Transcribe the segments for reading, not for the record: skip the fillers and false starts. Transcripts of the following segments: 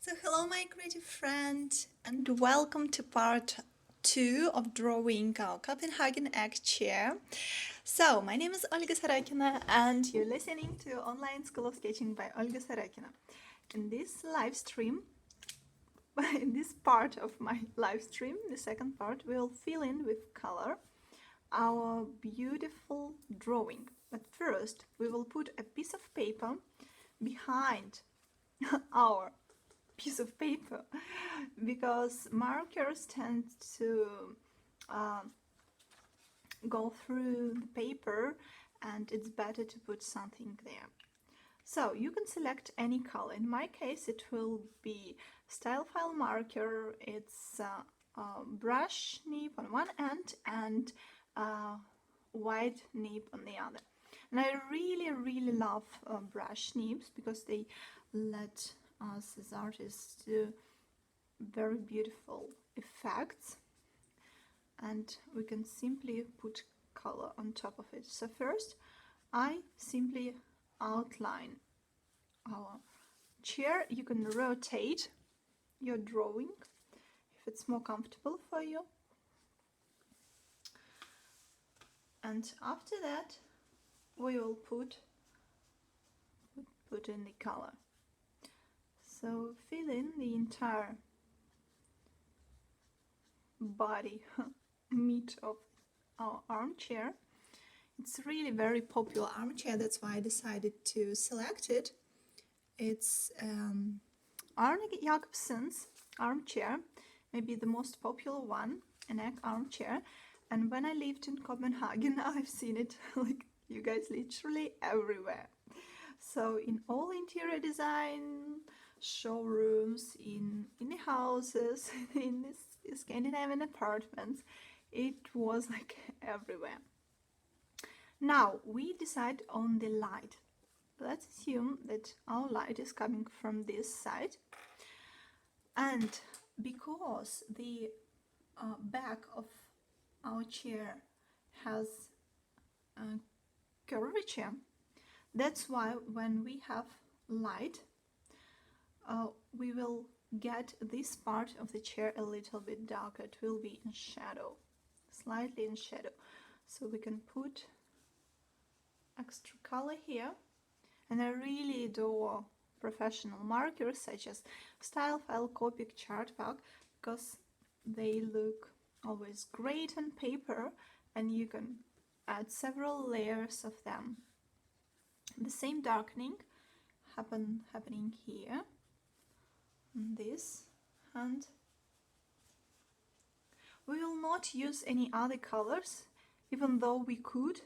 So hello my creative friend and welcome to part 2 of drawing our Copenhagen egg chair. So my name is Olga Sarakina and you're listening to Online School of Sketching by Olga Sarakina. In this live stream, in this part of my live stream, the second part, we'll fill in with color our beautiful drawing. But first we will put a piece of paper behind our piece of paper because markers tend to go through the paper and it's better to put something there. So you can select any color. In my case it will be style file marker, it's brush nib on one end and white nib on the other. And I really love brush nibs because they let us as artists do very beautiful effects, and we can simply put color on top of it. So first I simply outline our chair. You can rotate your drawing if it's more comfortable for you, and after that we will put in the color. So fill in the entire body meat of our armchair. It's really very popular armchair, that's why I decided to select it. It's Arne Jacobsen's armchair, maybe the most popular one, an egg armchair. And when I lived in Copenhagen, I've seen it, like you guys, literally everywhere. So in all interior design showrooms, in the houses, in the Scandinavian apartments, it was like everywhere. Now we decide on the light. Let's assume that our light is coming from this side, and because the back of our chair has curvature, that's why when we have light we will get this part of the chair a little bit darker. It will be in shadow, slightly in shadow, so we can put extra color here. And I really adore professional markers such as Style File, Copic, Chartpak, because they look always great on paper and you can add several layers of them. The same darkening happening here on this hand. We will not use any other colors, even though we could,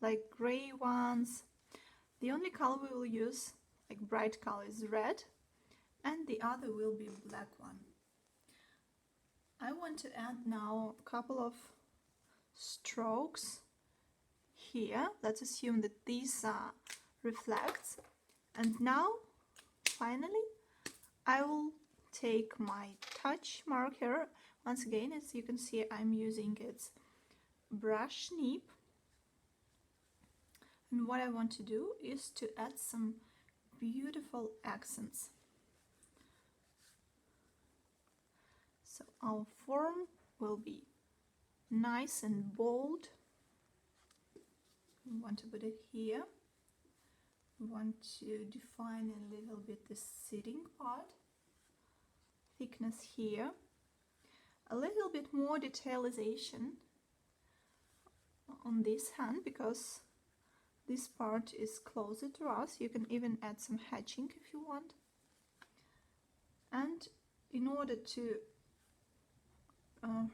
like gray ones. The only color we will use, like bright color, is red, and the other will be black one. I want to add now a couple of strokes here. Let's assume that these reflects, and now finally I will take my touch marker. Once again, as you can see, I'm using its brush nib. And what I want to do is to add some beautiful accents. So our form will be nice and bold. We want to put it here. We want to define a little bit the sitting part. Thickness here. A little bit more detailization on this hand because this part is closer to us. You can even add some hatching if you want. And in order to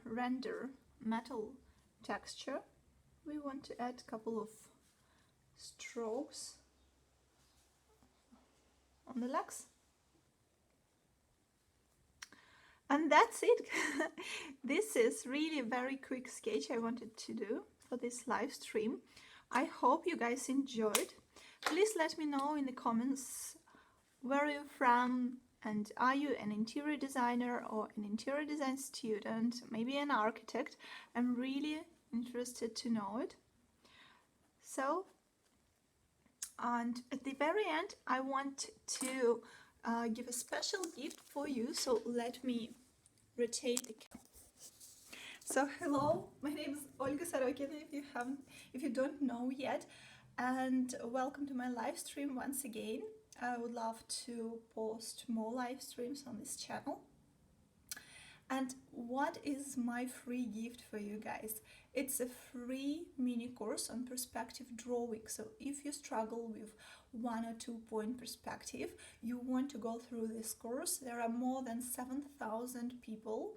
render metal texture, we want to add a couple of strokes on the legs. And that's it. This is really a very quick sketch I wanted to do for this live stream. I hope you guys enjoyed. Please let me know in the comments where you're from, and are you an interior designer or an interior design student, maybe an architect. I'm really interested to know it. So, and at the very end I want to give a special gift for you. So let me rotate the camera. So hello, my name is Olga Sorokin, if you don't know yet, and welcome to my live stream once again. I would love to post more live streams on this channel. And what is my free gift for you guys? It's a free mini course on perspective drawing. So if you struggle with 1 or 2 point perspective, you want to go through this course. There are more than 7,000 people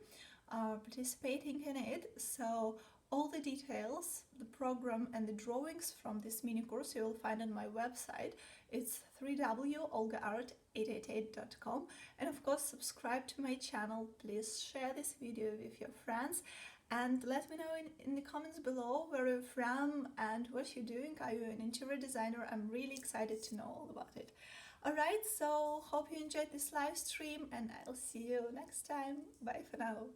participating in it. So all the details, the program and the drawings from this mini course you will find on my website. It's www.olgaart888.com, and of course subscribe to my channel. Please share this video with your friends and let me know in the comments below where you're from and what you're doing. Are you an interior designer? I'm really excited to know all about it. Alright, so hope you enjoyed this live stream and I'll see you next time. Bye for now.